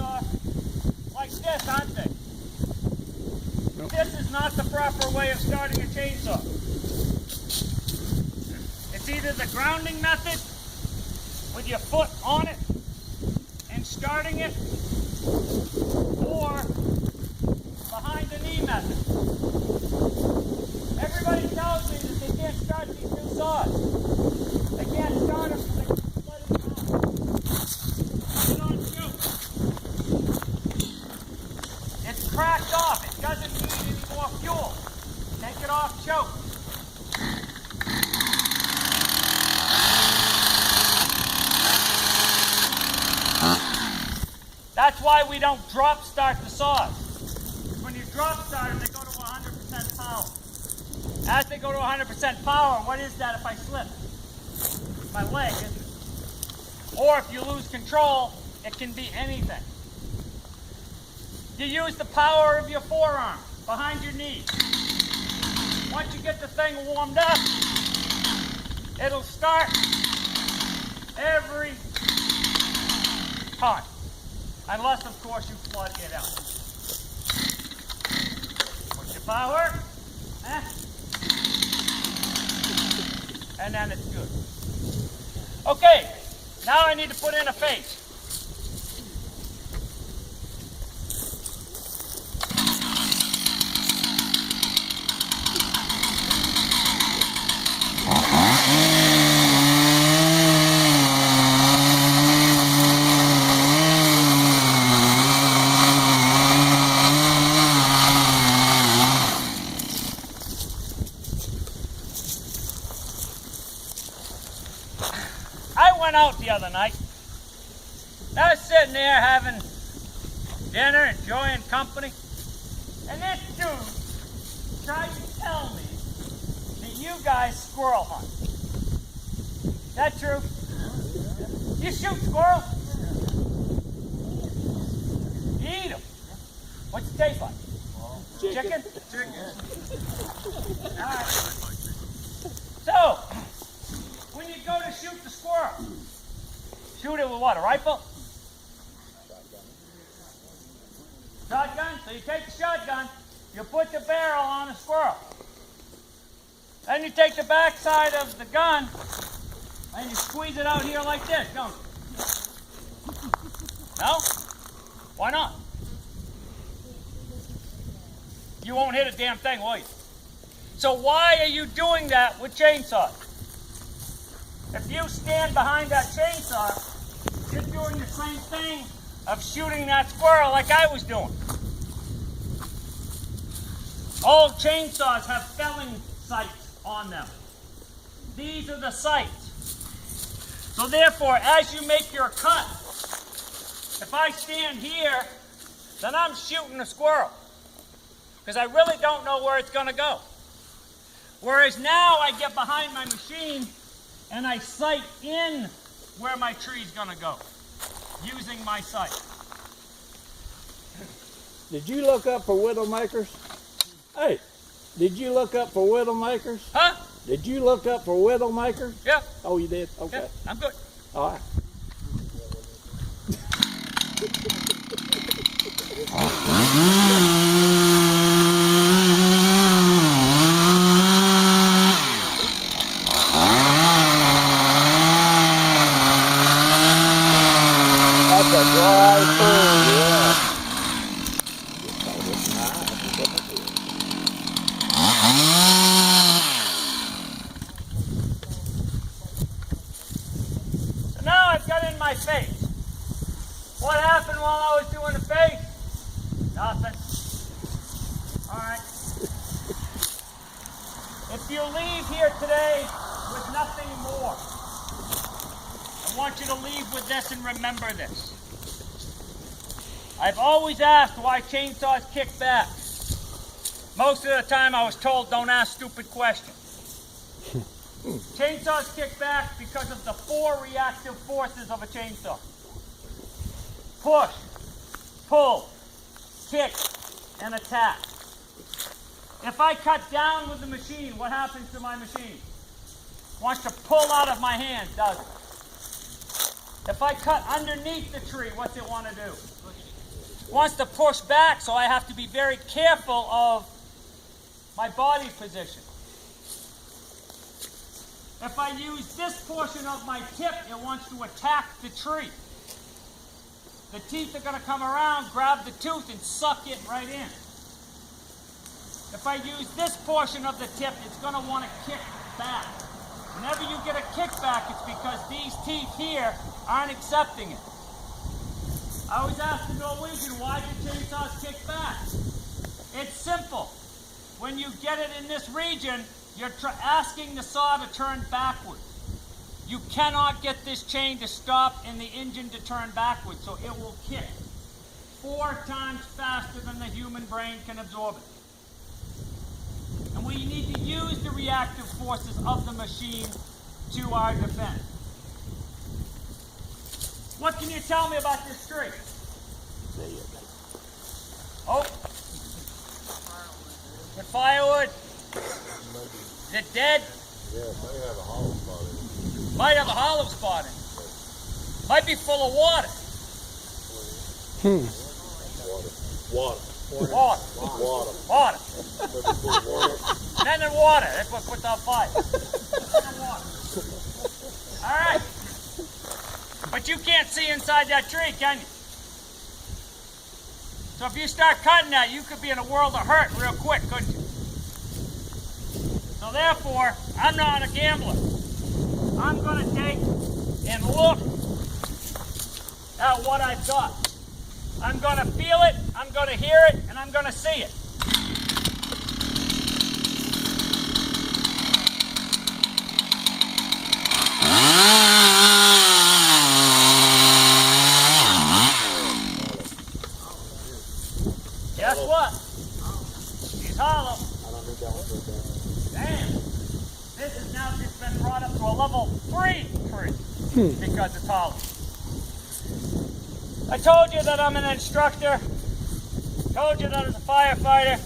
chainsaw like this, aren't they? Nope. This is not the proper way of starting a chainsaw. It's either the grounding method with your foot on it and starting it, or behind the knee method. Everybody tells me that they can't start these new saws. They can't start them because they keep letting them out. They don't shoot. It's cracked off. It doesn't need any more fuel. Take it off, choke. That's why we don't drop start the saws. When you drop start them, they go to 100% power. As they go to 100% power, what is that if I slip? My leg, isn't it? Or if you lose control, it can be anything. You use the power of your forearm behind your knee. Once you get the thing warmed up, it'll start every time. Unless, of course, you plug it out. Put your power, and then it's good. Okay, now I need to put in a face. I went out the other night. I was sitting there having dinner, enjoying company, and this dude tried to tell me that you guys squirrel hunt. Is that true? You shoot squirrels? You eat them? What's it taste like? Chicken? Chicken. All right. So, when you go to shoot the squirrel, shoot it with what, a rifle? Shotgun? So you take the shotgun, you put the barrel on the squirrel. Then you take the back side of the gun and you squeeze it out here like this, don't you? No? Why not? You won't hit a damn thing, will you? So why are you doing that with chainsaws? If you stand behind that chainsaw, you're doing the same thing of shooting that squirrel like I was doing. All chainsaws have felling sights on them. These are the sights. So therefore, as you make your cut, if I stand here, then I'm shooting a squirrel. Because I really don't know where it's going to go. Whereas now I get behind my machine and I sight in where my tree's going to go, using my sight. Did you look up for widowmakers? Hey, did you look up for widowmakers? Huh? Did you look up for widowmakers? Yeah. Oh, you did? Okay. Yeah, I'm good. All right. That's a dry food, yeah. So now I've got in my face. What happened while I was doing the face? Nothing. Alright. If you leave here today with nothing more, I want you to leave with this and remember this. I've always asked why chainsaws kick back. Most of the time I was told don't ask stupid questions. Chainsaws kick back because of the 4 reactive forces of a chainsaw. Push, pull, kick, and attack. If I cut down with the machine, what happens to my machine? It wants to pull out of my hand, does it? If I cut underneath the tree, what's it want to do? wants to push back, so I have to be very careful of my body position. If I use this portion of my tip, it wants to attack the tree. The teeth are going to come around, grab the tooth, and suck it right in. If I use this portion of the tip, it's going to want to kick back. Whenever you get a kickback, it's because these teeth here aren't accepting it. I always ask the Norwegian, why do chainsaws kick back? It's simple. When you get it in this region, you're asking the saw to turn backwards. You cannot get this chain to stop and the engine to turn backwards, so it will kick 4 times faster than the human brain can absorb it. And we need to use the reactive forces of the machine to our defense. What can you tell me about this tree? Oh, the firewood. Is it dead? Yeah, it may have a hollow spot in it. Might have a hollow spot in it. Might be full of water. Water. Water. Men and water. That's what puts out fire. Men and water. All right. But you can't see inside that tree, can you? So if you start cutting that, you could be in a world of hurt real quick, couldn't you? So therefore, I'm not a gambler. I'm going to take and look at what I've got. I'm going to feel it, I'm going to hear it, and I'm going to see it. Guess what? She's hollow. Damn. This has now just been brought up to a level 3 tree because it's hollow. I told you that I'm an instructor. Told you that I was a firefighter.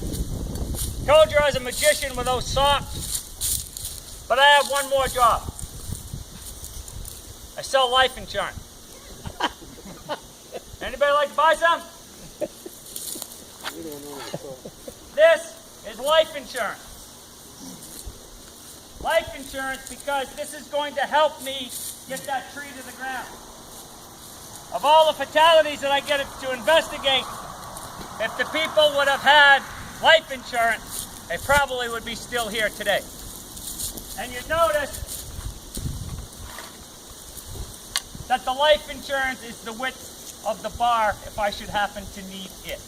Told you I was a magician with those socks. But I have one more job. I sell life insurance. Anybody like to buy some? This is life insurance. Life insurance because this is going to help me get that tree to the ground. Of all the fatalities that I get to investigate, if the people would have had life insurance, they probably would be still here today. And you notice that the life insurance is the width of the bar if I should happen to need it.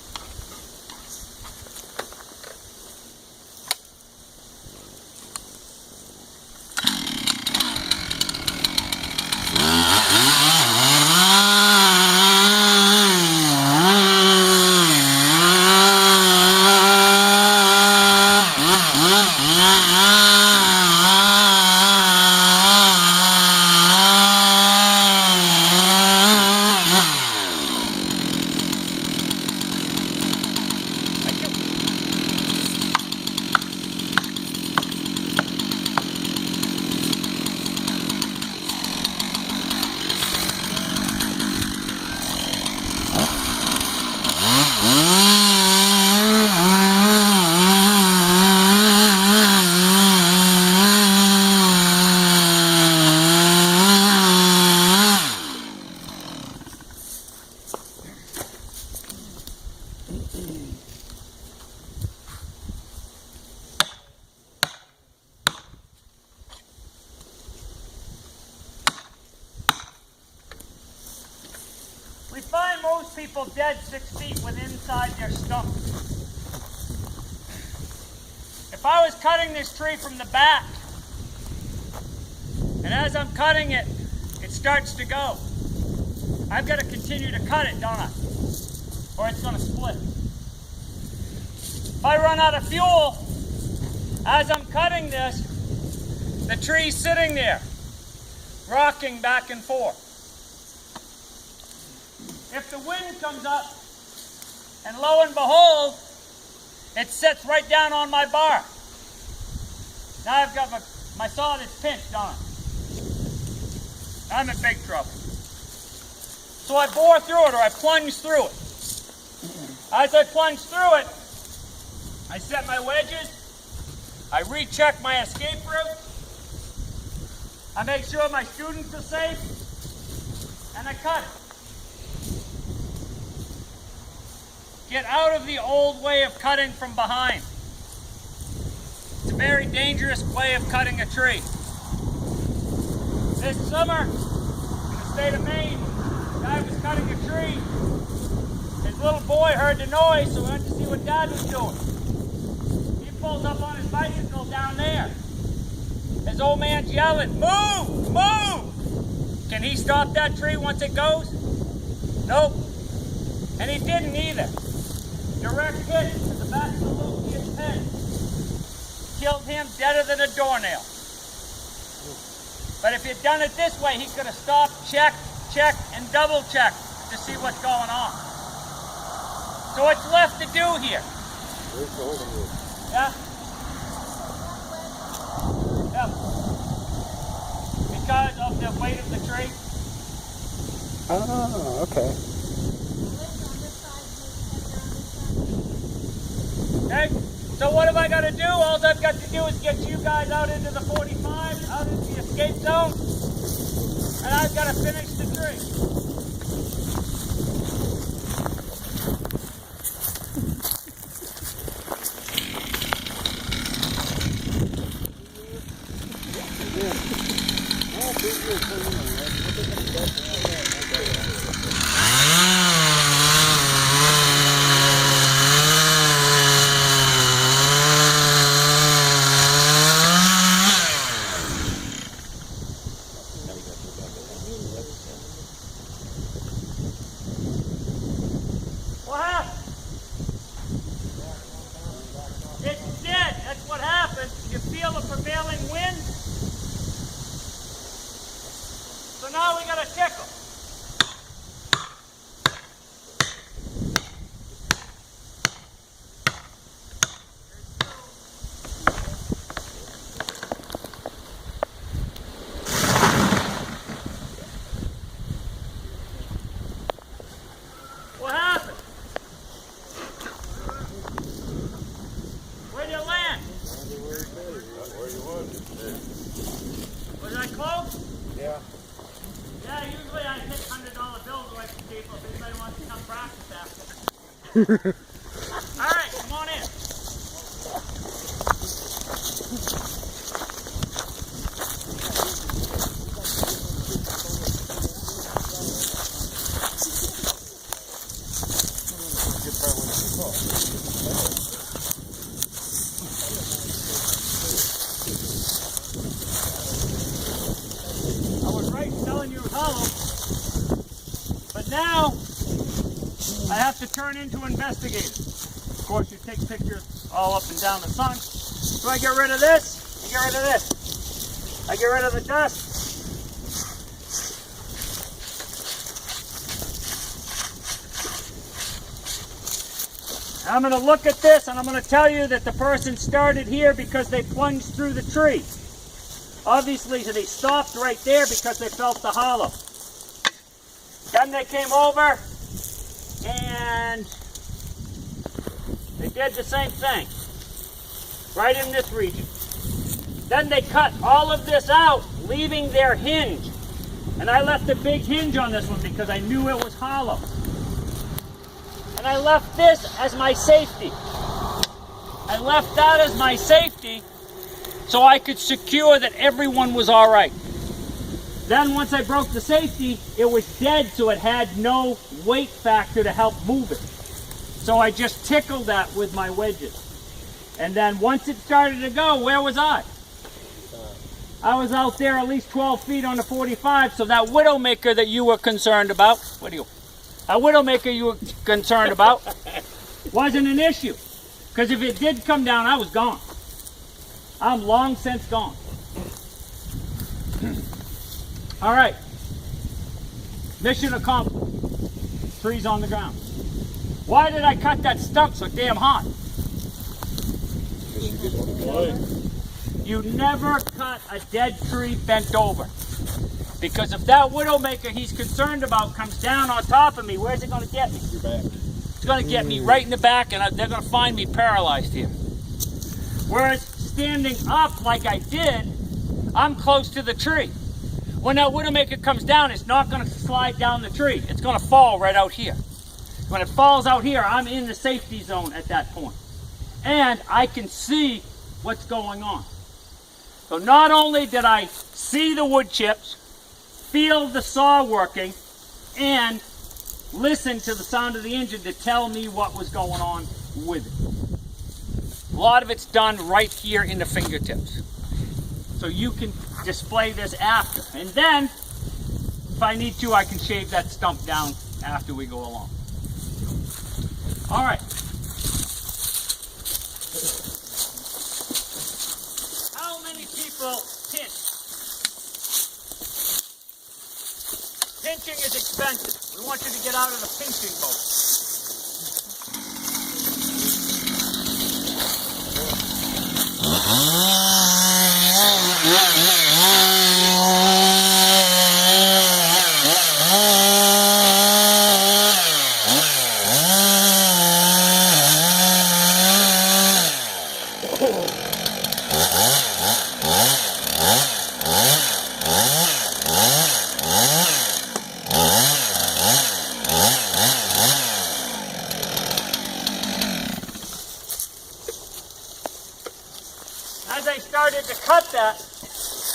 We find most people dead 6 feet within inside their stomach. If I was cutting this tree from the back, and as I'm cutting it, it starts to go, I've got to continue to cut it, don't I? Or it's going to split. If I run out of fuel, as I'm cutting this, the tree's sitting there, rocking back and forth. If the wind comes up, and lo and behold, it sits right down on my bar. Now I've got my saw that's pinched on it. I'm in big trouble. So I bore through it, or I plunge through it. As I plunge through it, I set my wedges, I recheck my escape route, I make sure my students are safe, and I cut it. Get out of the old way of cutting from behind. It's a very dangerous way of cutting a tree. This summer, in the state of Maine, a guy was cutting a tree. His little boy heard the noise, so he went to see what Dad was doing. He pulls up on his bicycle down there. His old man's yelling, "Move! Move!" Can he stop that tree once it goes? Nope. And he didn't either. Direct hit to the back of the little kid's head. Killed him deader than a doornail. But if he'd done it this way, he could have stopped, checked, and double checked to see what's going on. So what's left to do here? Yeah? Yeah. Because of the weight of the tree. Oh, okay. Okay? So what have I got to do? All I've got to do is get you guys out into the 45, out into the escape zone, and I've got to finish the tree. What happened? It's dead. That's what happened. You feel the prevailing wind. So now we got to tickle. What happened? Where'd you land? Where you wanted it. Was I close? Yeah. Yeah, usually I take $100 bills away from people if anybody wants to come practice after. All right, come on in. I was right in telling you it was hollow, but now I have to turn into investigator. Of course, you take pictures all up and down the sun. So I get rid of this, I get rid of this. I get rid of the dust. I'm going to look at this and I'm going to tell you that the person started here because they plunged through the tree. Obviously, they stopped right there because they felt the hollow. Then they came over and they did the same thing, right in this region. Then they cut all of this out, leaving their hinge. And I left a big hinge on this one because I knew it was hollow. And I left this as my safety. I left that as my safety so I could secure that everyone was all right. Then once I broke the safety, it was dead, so it had no weight factor to help move it. So I just tickled that with my wedges. And then once it started to go, where was I? I was out there at least 12 feet on the 45, so that widowmaker that you were concerned about, that widowmaker you were concerned about, wasn't an issue. Because if it did come down, I was gone. I'm long since gone. All right. Mission accomplished. Trees on the ground. Why did I cut that stump so damn hot? You never cut a dead tree bent over. Because if that widowmaker he's concerned about comes down on top of me, where's it going to get me? Your back. It's going to get me right in the back, and they're going to find me paralyzed here. Whereas standing up like I did, I'm close to the tree. When that Widowmaker comes down, it's not going to slide down the tree. It's going to fall right out here. When it falls out here, I'm in the safety zone at that point. And I can see what's going on. So not only did I see the wood chips, feel the saw working, and listen to the sound of the engine to tell me what was going on with it. A lot of it's done right here in the fingertips. So you can display this after. And then, if I need to, I can shave that stump down after we go along. All right. How many people pinch? Pinching is expensive. We want you to get out of the pinching mode.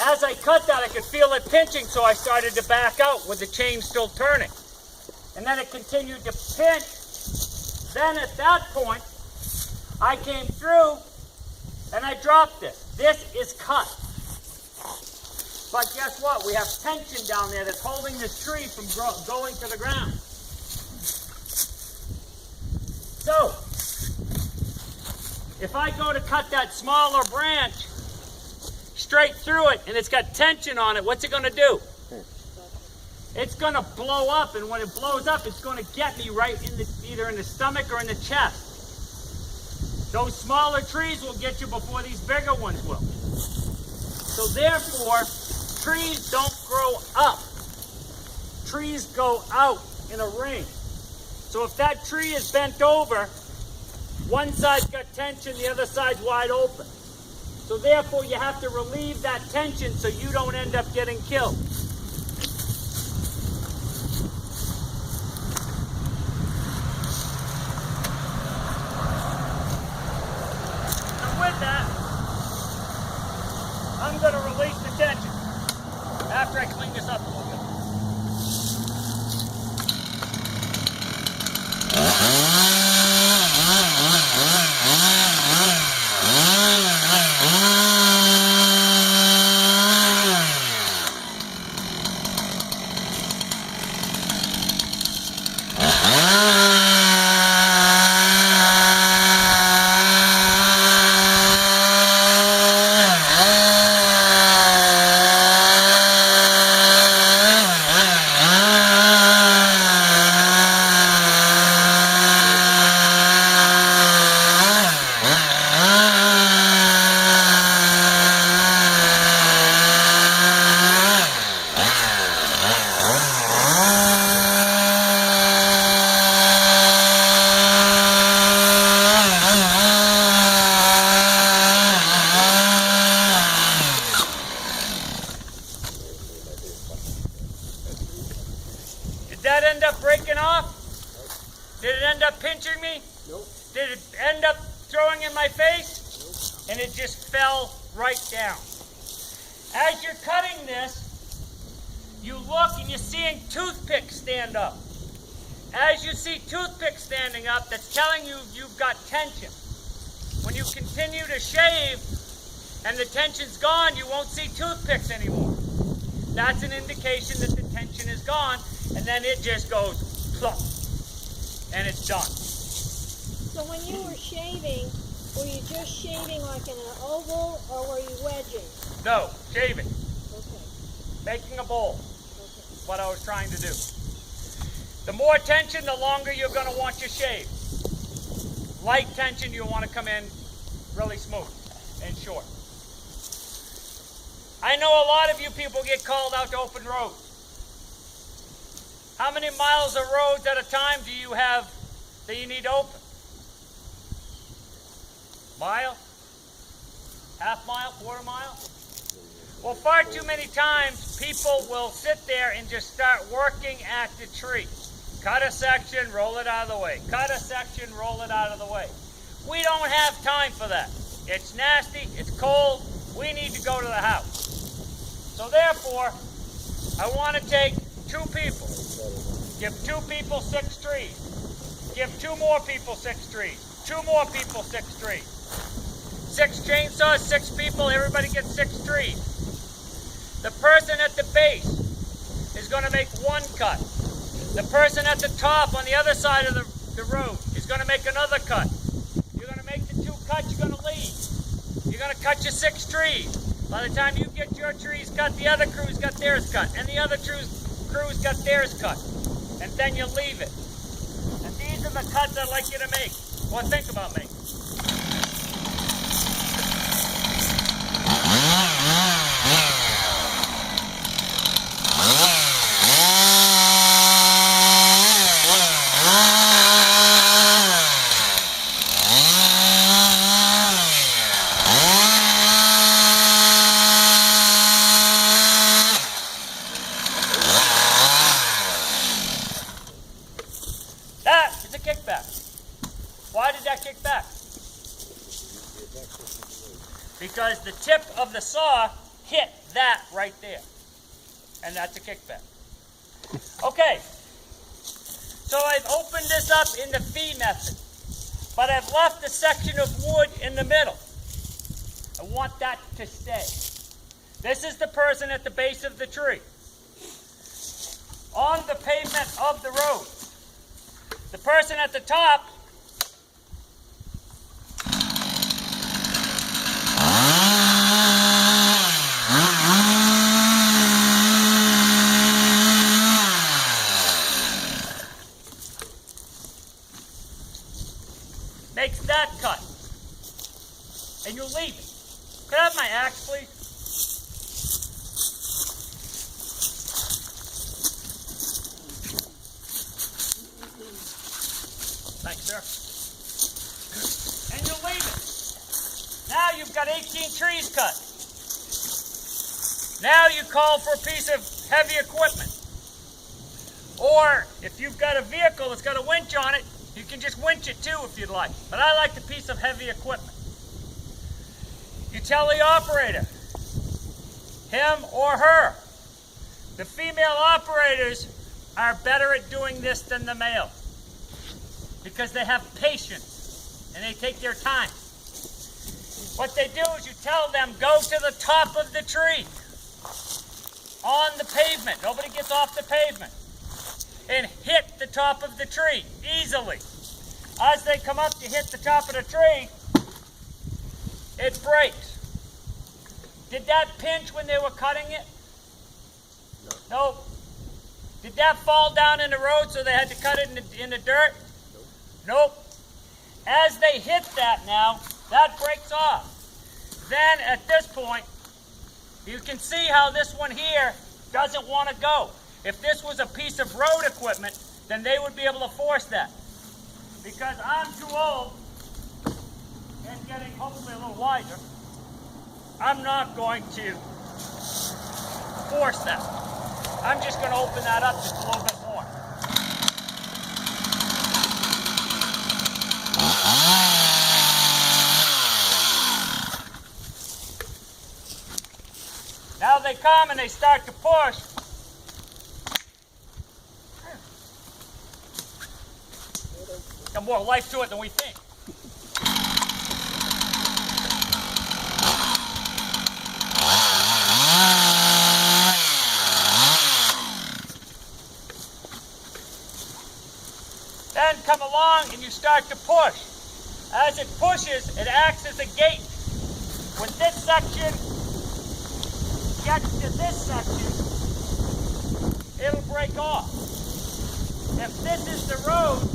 As I cut that, I could feel it pinching, so I started to back out with the chain still turning. And then it continued to pinch. Then at that point, I came through and I dropped this. This is cut. But guess what? We have tension down there that's holding the tree from going to the ground. So, if I go to cut that smaller branch straight through it and it's got tension on it, what's it going to do? It's going to blow up, and when it blows up, it's going to get me right in the, either in the stomach or in the chest. Those smaller trees will get you before these bigger ones will. So therefore, trees don't grow up. Trees go out in a ring. So if that tree is bent over, one side's got tension, the other side's wide open. So therefore, you have to relieve that tension so you don't end up getting killed. And with that, I'm going to release the tension after I clean this up a little bit. Did it end up pinching me? Nope. Did it end up throwing in my face? Nope. And it just fell right down. As you're cutting this, you look and you're seeing toothpicks stand up. As you see toothpicks standing up, that's telling you you've got tension. When you continue to shave and the tension's gone, you won't see toothpicks anymore. That's an indication that the tension is gone, and then it just goes plump, and it's done. So when you were shaving, were you just shaving like in an oval, or were you wedging? No, shaving. Okay. Making a bowl. Okay. What I was trying to do. The more tension, the longer you're going to want your shave. Light tension, you want to come in really smooth and short. I know a lot of you people get called out to open roads. How many miles of roads at a time do you have that you need to open? Mile? Half mile? Quarter mile? Well, far too many times people will sit there and just start working at the tree. Cut a section, roll it out of the way. Cut a section, roll it out of the way. We don't have time for that. It's nasty, it's cold, we need to go to the house. So therefore, I want to take 2 people. Give 2 people 6 trees. Give 2 more people 6 trees. 2 more people 6 trees. 6 chainsaws, 6 people, everybody gets 6 trees. The person at the base is going to make 1 cut. The person at the top on the other side of the road is going to make another cut. You're going to make the 2 cuts, you're going to leave. You're going to cut your 6 trees. By the time you get your trees cut, the other crew's got theirs cut, and the other crew's got theirs cut. And then you leave it. And these are the cuts I'd like you to make. Well, think about making. That is a kickback. Why did that kick back? Because the tip of the saw hit that right there. And that's a kickback. Okay. So I've opened this up in the fee method. But I've left a section of wood in the middle. I want that to stay. This is the person at the base of the tree. On the pavement of the road. The person at the top makes that cut. And you leave it. Could I have my axe, please? Thanks, sir. And you leave it. Now you've got 18 trees cut. Now you call for a piece of heavy equipment. Or if you've got a vehicle that's got a winch on it, you can just winch it too if you'd like. But I like the piece of heavy equipment. You tell the operator, him or her. The female operators are better at doing this than the male. Because they have patience and they take their time. What they do is you tell them, go to the top of the tree on the pavement. Nobody gets off the pavement. And hit the top of the tree easily. As they come up to hit the top of the tree, it breaks. Did that pinch when they were cutting it? No. Nope. Did that fall down in the road so they had to cut it in the dirt? Nope. As they hit that now, that breaks off. Then at this point, you can see how this one here doesn't want to go. If this was a piece of road equipment, then they would be able to force that. Because I'm too old and getting hopefully a little wiser, I'm not going to force that. I'm just going to open that up just a little bit more. Now they come and they start to push. Got more life to it than we think. Then come along and you start to push. As it pushes, it acts as a gate. When this section gets to this section, it'll break off. If this is the road,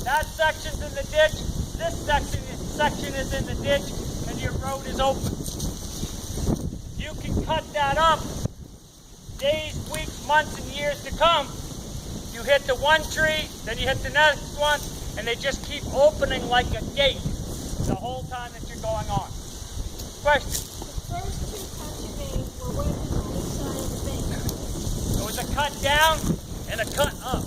that section's in the ditch, this section is in the ditch, and your road is open. You can cut that up days, weeks, months, and years to come. You hit the one tree, then you hit the next one, and they just keep opening like a gate the whole time that you're going on. Question. The first two cuts you made were wedges on each side of the base. It was a cut down and a cut up,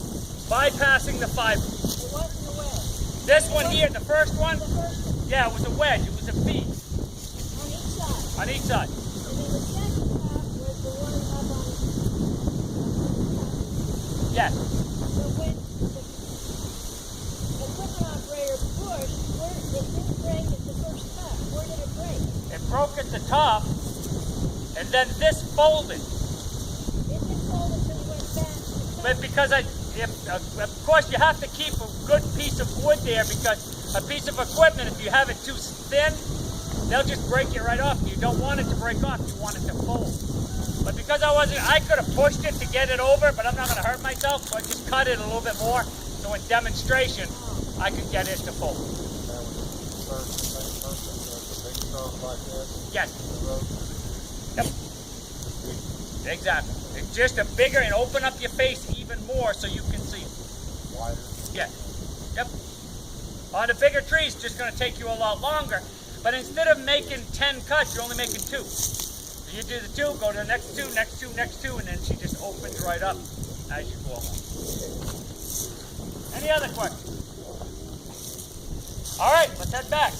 bypassing the fiber. It wasn't a wedge. This one here, the first one, The first one yeah, it was a wedge. It was a V on each side. on each side. And then the second cut was the one up on the top. Yes. So when the equipment operator pushed, it didn't break at the first cut. Where did it break? It broke at the top, and then this folded. It didn't fold until you went back to the cut. But because of course, you have to keep a good piece of wood there, because a piece of equipment, if you have it too thin, they'll just break it right off. You don't want it to break off. You want it to fold. But because I could have pushed it to get it over, but I'm not going to hurt myself, so I just cut it a little bit more. So in demonstration, I could get it to fold. Yes. Yep. Exactly. It's just a bigger, and open up your face even more so you can see it. Wider. Yeah. Yep. On the bigger trees, it's just going to take you a lot longer. But instead of making 10 cuts, you're only making 2. So you do the 2, go to the next 2, next 2, next 2, and then she just opens right up as you go along. Any other questions? All right, let's head back.